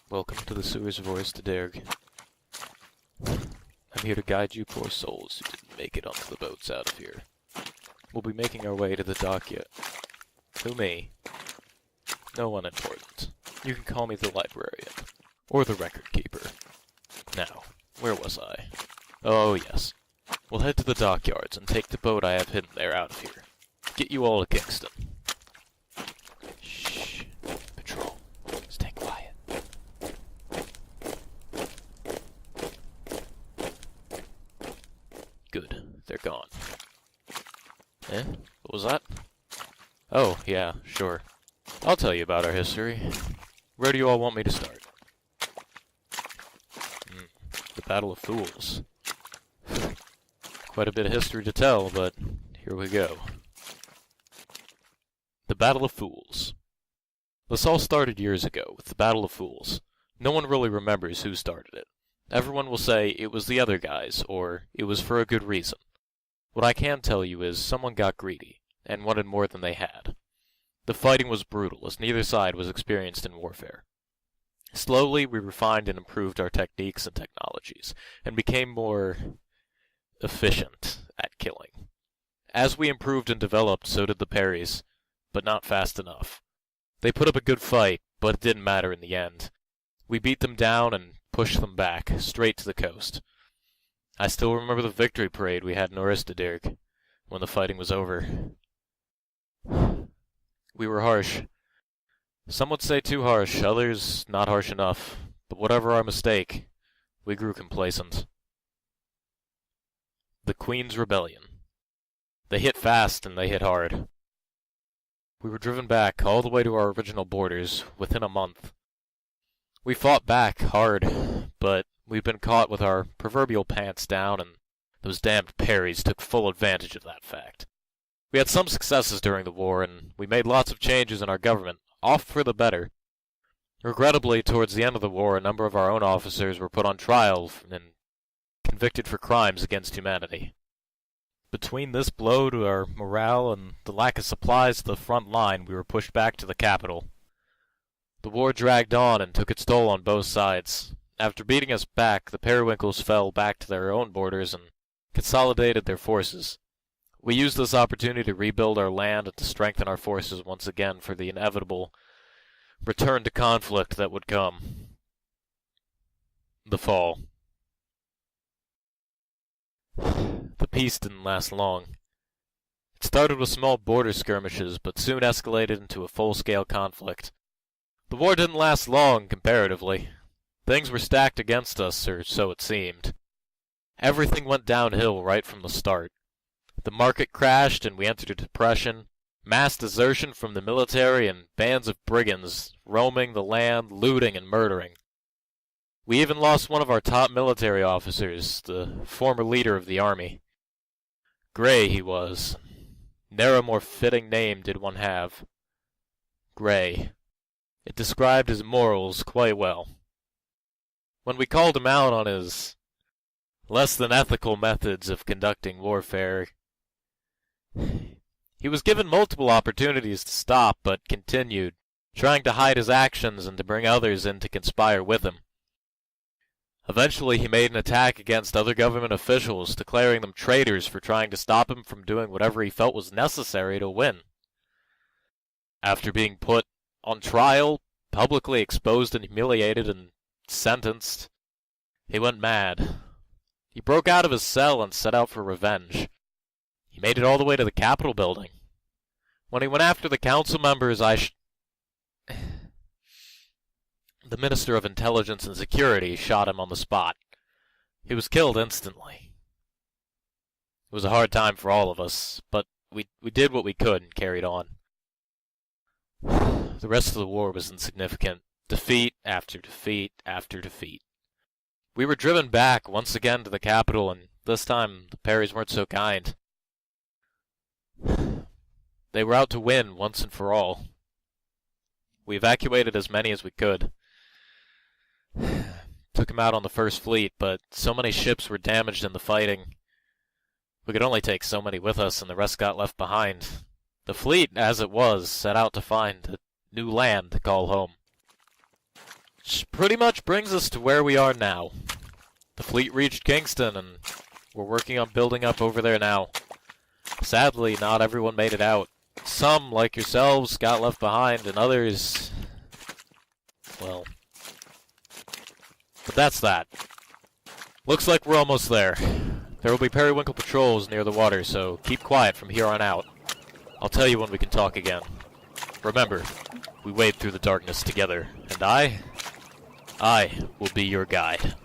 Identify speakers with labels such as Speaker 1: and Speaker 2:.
Speaker 1: Welcome to the sewers of Oraistedearg. I'm here to guide you poor souls who didn't make it onto the boats out of here. We'll be making our way to the dock. Who, me? No one important. You can call me the librarian, or the record keeper. Now, where was I? Oh, yes. We'll head to the dockyards and take the boat I have hidden there out of here. Get you all to Kingston. Shh. Patrol. Stay quiet. Good. They're gone. Eh? What was that? Oh, yeah, sure. I'll tell you about our history. Where do you all want me to start? The Battle of Fools. Quite a bit of history to tell, but here we go. The Battle of Fools. This all started years ago, with the Battle of Fools. No one really remembers who started it. Everyone will say it was the other guys, or it was for a good reason. What I can tell you is someone got greedy, and wanted more than they had. The fighting was brutal, as neither side was experienced in warfare. Slowly, we refined and improved our techniques and technologies, and became more efficient at killing. As we improved and developed, so did the Perrys, but not fast enough. They put up a good fight, but it didn't matter in the end. We beat them down and pushed them back, straight to the coast. I still remember the victory parade we had in Oraistedearg, when the fighting was over. We were harsh. Some would say too harsh, others not harsh enough. But whatever our mistake, we grew complacent. The Queen's Rebellion. They hit fast and they hit hard. We were driven back all the way to our original borders within a month. We fought back hard, but we'd been caught with our proverbial pants down, and those damned Perrys took full advantage of that fact. We had some successes during the war, and we made lots of changes in our government, oft for the better. Regrettably, towards the end of the war, a number of our own officers were put on trial and convicted for crimes against humanity. Between this blow to our morale and the lack of supplies to the front line, we were pushed back to the capital. The war dragged on and took its toll on both sides. After beating us back, the Periwinkles fell back to their own borders and consolidated their forces. We used this opportunity to rebuild our land and to strengthen our forces once again for the inevitable return to conflict that would come. The fall. The peace didn't last long. It started with small border skirmishes, but soon escalated into a full-scale conflict. The war didn't last long, comparatively. Things were stacked against us, or so it seemed. Everything went downhill right from the start. The market crashed and we entered a depression, mass desertion from the military, and bands of brigands roaming the land, looting and murdering. We even lost one of our top military officers, the former leader of the army. Gray he was. Ne'er a more fitting name did one have. Gray. It described his morals quite well. When we called him out on his less than ethical methods of conducting warfare, he was given multiple opportunities to stop, but continued, trying to hide his actions and to bring others in to conspire with him. Eventually he made an attack against other government officials, declaring them traitors for trying to stop him from doing whatever he felt was necessary to win. After being put on trial, publicly exposed and humiliated, and sentenced, he went mad. He broke out of his cell and set out for revenge. He made it all the way to the Capitol building. When he went after the council members, the Minister of Intelligence and Security shot him on the spot. He was killed instantly. It was a hard time for all of us, but we did what we could and carried on. The rest of the war was insignificant. Defeat after defeat after defeat. We were driven back once again to the capital, and this time the Perrys weren't so kind. They were out to win once and for all. We evacuated as many as we could. Took them out on the first fleet, but so many ships were damaged in the fighting. We could only take so many with us, and the rest got left behind. The fleet, as it was, set out to find a new land to call home. Which pretty much brings us to where we are now. The fleet reached Kingston, and we're working on building up over there now. Sadly, not everyone made it out. Some, like yourselves, got left behind, and others... well... but that's that. Looks like we're almost there. There will be periwinkle patrols near the water, so keep quiet from here on out. I'll tell you when we can talk again. Remember, we wade through the darkness together, and I will be your guide.